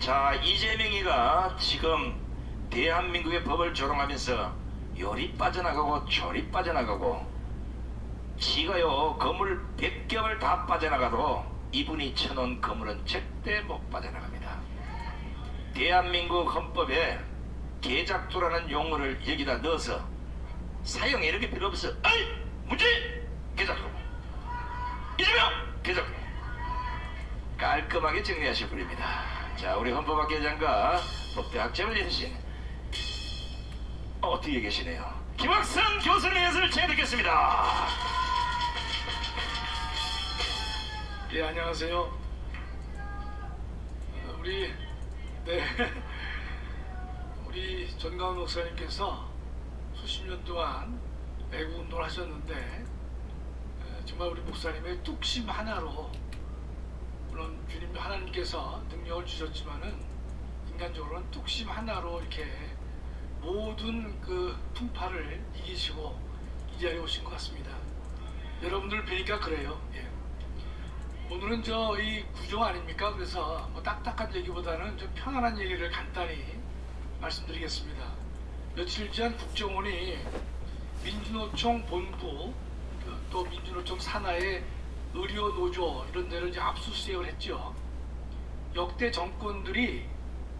자, 이재명이가 지금 대한민국의 법을 조롱하면서 요리 빠져나가고 조리 빠져나가고 지가요 건물 100겹을 다 빠져나가도 이분이 쳐놓은 건물은 절대 못 빠져나갑니다. 대한민국 헌법에 개작두라는 용어를 여기다 넣어서 사용해. 이렇게 필요 없어. 아이! 문제! 개작두! 이재명! 개작두! 깔끔하게 정리하실 분입니다. 자, 우리 헌법학계장과 법대학점을 내신 뒤에 계시네요. 김학선 교수님의 연설을 진행하겠습니다. 예, 안녕하세요. 우리 전가훈 목사님께서 수십 년 동안 애국 운동을 하셨는데 정말 우리 목사님의 뚝심 하나로, 물론 주님 하나님께서 능력을 주셨지만은 인간적으로는 뚝심 하나로 이렇게 모든 그 풍파를 이기시고 이 자리에 오신 것 같습니다. 여러분들 뵈니까 그래요. 예. 오늘은 이 구정 아닙니까? 그래서 뭐 딱딱한 얘기보다는 좀 편안한 얘기를 간단히 말씀드리겠습니다. 며칠 전 국정원이 민주노총 본부 또 민주노총 산하의 의료노조 이런 데를 이제 압수수색을 했죠. 역대 정권들이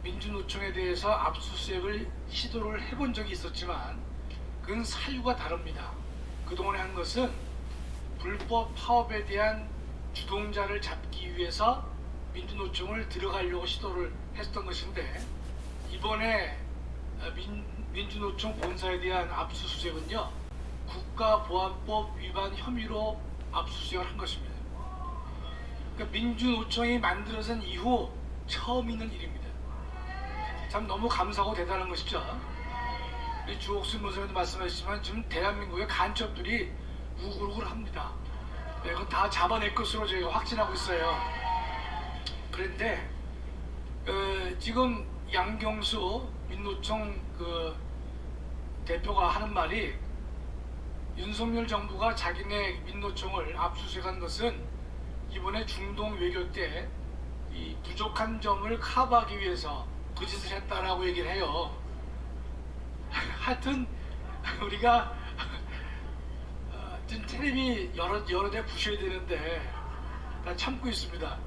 민주노총에 대해서 압수수색을 시도를 해본 적이 있었지만 그건 사유가 다릅니다. 그동안에 한 것은 불법 파업에 대한 주동자를 잡기 위해서 민주노총을 들어가려고 시도를 했던 것인데, 이번에 민주노총 본사에 대한 압수수색은요 국가보안법 위반 혐의로 압수수색을 한 것입니다. 그러니까 민주노총이 만들어진 이후 처음 있는 일입니다. 참 너무 감사하고 대단한 것이죠. 우리 주옥순 목사님도 말씀하셨지만 지금 대한민국의 간첩들이 우글우글합니다. 네, 그건 다 잡아낼 것으로 저희가 확신하고 있어요. 그런데 지금 양경수 민노총 그 대표가 하는 말이, 윤석열 정부가 자기네 민노총을 압수수색한 것은 이번에 중동 외교 때 이 부족한 점을 커버하기 위해서 그 짓을 했다라고 얘기를 해요. 하여튼 우리가 지금 텔레비 여러 대 부셔야 되는데 다 참고 있습니다.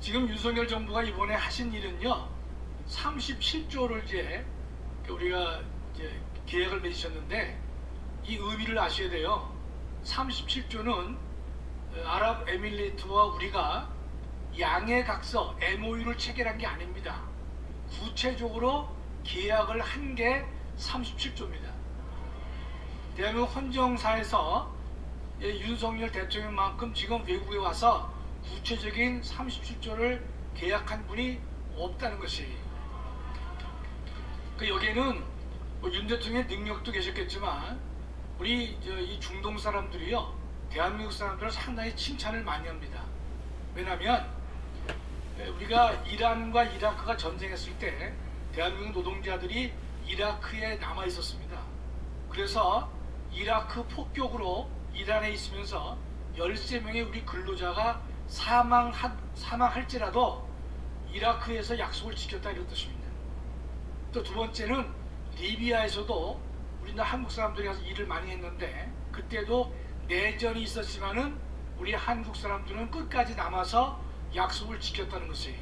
지금 윤석열 정부가 이번에 하신 일은요 37조를 이제 우리가 이제 계약을 맺으셨는데, 이 의미를 아셔야 돼요. 37조는 아랍에미리트와 우리가 양해각서 MOU를 체결한 게 아닙니다. 구체적으로 계약을 한 게 37조입니다. 대한민국 헌정사에서 윤석열 대통령만큼 지금 외국에 와서 구체적인 37조를 계약한 분이 없다는 것이, 여기에는 윤 대통령의 능력도 계셨겠지만 우리 이 중동 사람들이요 대한민국 사람들을 상당히 칭찬을 많이 합니다. 왜냐하면 우리가 이란과 이라크가 전쟁했을 때 대한민국 노동자들이 이라크에 남아 있었습니다. 그래서 이라크 폭격으로 이란에 있으면서 13명의 우리 근로자가 사망할지라도 이라크에서 약속을 지켰다, 이런 뜻입니다. 또 두 번째는 리비아에서도 우리나라 한국 사람들이 가서 일을 많이 했는데 그때도 내전이 있었지만은 우리 한국 사람들은 끝까지 남아서 약속을 지켰다는 것이에요.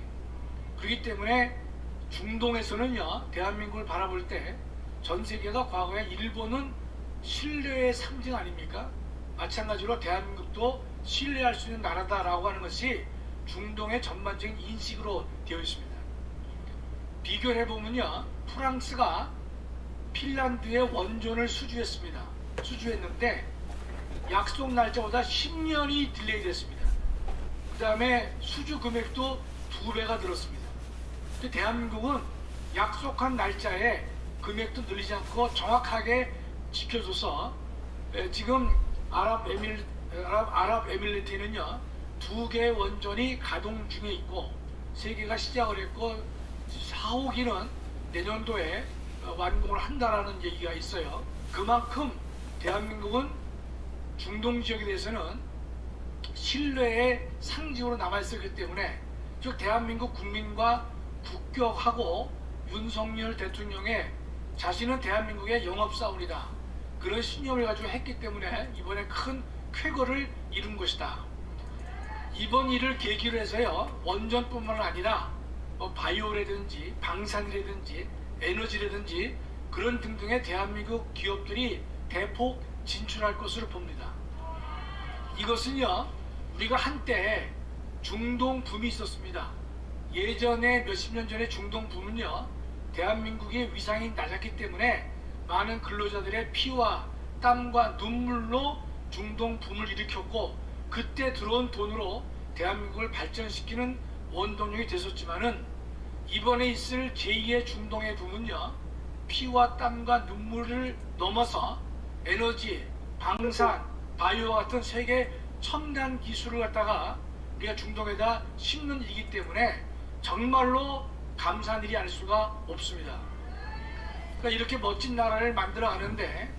그렇기 때문에 중동에서는요 대한민국을 바라볼 때 전 세계가 과거에 일본은 신뢰의 상징 아닙니까? 마찬가지로 대한민국도 신뢰할 수 있는 나라다라고 하는 것이 중동의 전반적인 인식으로 되어 있습니다. 비교를 해보면요 프랑스가 핀란드의 원전을 수주했는데 약속 날짜보다 10년이 딜레이 됐습니다. 그 다음에 수주 금액도 2배가 늘었습니다. 근데 대한민국은 약속한 날짜에 금액도 늘리지 않고 정확하게 지켜줘서 지금 아랍에미리트는요 2개의 원전이 가동 중에 있고 3개가 시작을 했고 4, 5기는 내년도에 완공을 한다라는 얘기가 있어요. 그만큼 대한민국은 중동 지역에 대해서는 신뢰의 상징으로 남아있었기 때문에 즉 대한민국 국민과 국격하고 윤석열 대통령의 자신은 대한민국의 영업사원이다, 그런 신념을 가지고 했기 때문에 이번에 큰 쾌거를 이룬 것이다. 이번 일을 계기로 해서요, 원전뿐만 아니라 뭐 바이오라든지 방산이라든지 에너지라든지 그런 등등의 대한민국 기업들이 대폭 진출할 것으로 봅니다. 이것은요, 우리가 한때 중동 붐이 있었습니다. 예전에 몇십 년 전에 중동 붐은요, 대한민국의 위상이 낮았기 때문에 많은 근로자들의 피와 땀과 눈물로 중동 붐을 일으켰고, 그때 들어온 돈으로 대한민국을 발전시키는 원동력이 됐었지만은, 이번에 있을 제2의 중동의 붐은요, 피와 땀과 눈물을 넘어서 에너지, 방산, 바이오와 같은 세계 첨단 기술을 갖다가 우리가 중동에다 심는 일이기 때문에 정말로 감사한 일이 아닐 수가 없습니다. 그러니까 이렇게 멋진 나라를 만들어 가는데,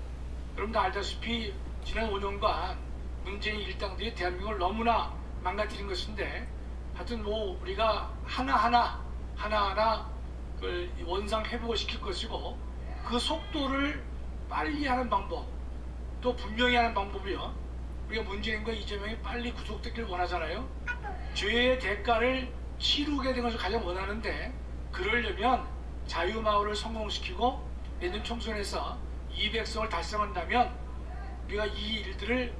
여러분도 알다시피 지난 5년간 문재인 일당들이 대한민국을 너무나 망가뜨린 것인데, 하여튼 뭐 우리가 하나하나 그걸 원상 회복을 시킬 것이고, 그 속도를 빨리 하는 방법, 또 분명히 하는 방법이요, 우리가 문재인과 이재명이 빨리 구속되길 원하잖아요. 죄의 대가를 치르게 되는 것을 가장 원하는데, 그러려면 자유마을을 성공시키고 내년 총선에서 200석을 달성한다면 우리가 이 일들을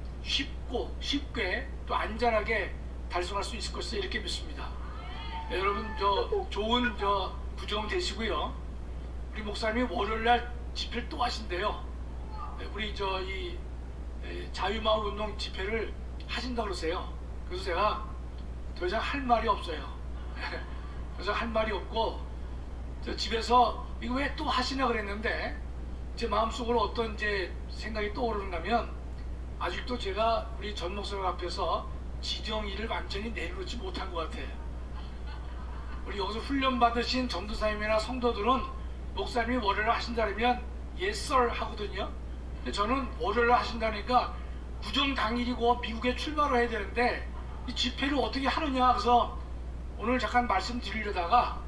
쉽게 또 안전하게 달성할 수 있을 것을 이렇게 믿습니다. 네, 여러분 좋은 부정 되시고요. 우리 목사님이 월요일날 집회를 또 하신대요. 네, 우리 이 자유마을 운동 집회를 하신다 그러세요. 그래서 제가 더 이상 할 말이 없어요. 더 이상 할 말이 없고, 저 집에서 이거 왜 또 하시나 그랬는데, 제 마음속으로 어떤 이제 생각이 떠오르는가면, 아직도 제가 우리 전 목사님 앞에서 지정의를 완전히 내려놓지 못한 것 같아요. 우리 여기서 훈련 받으신 전도사님이나 성도들은 목사님이 월요일 하신다면 yes sir 하거든요. 근데 저는 월요일 하신다니까 구정 당일이고 미국에 출발을 해야 되는데 이 집회를 어떻게 하느냐, 그래서 오늘 잠깐 말씀드리려다가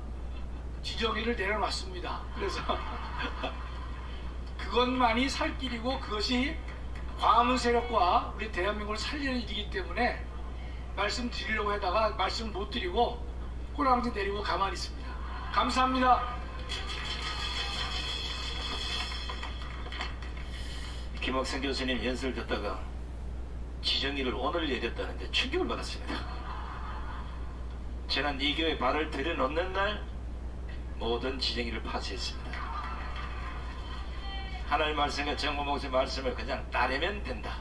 지정의를 내려놨습니다. 그래서 그것만이 살 길이고, 그것이 광화문 세력과 우리 대한민국을 살리는 일이기 때문에 말씀드리려고 하다가 말씀 못 드리고 꼬랑지 내리고 가만히 있습니다. 감사합니다. 김학생 교수님 연설 듣다가 지정일을 오늘 내렸다는데 충격을 받았습니다. 지난 2교에 발을 들여놓는 날 모든 지정일을 파쇄했습니다. 하나님 말씀과 정보 목사의 말씀을 그냥 따르면 된다.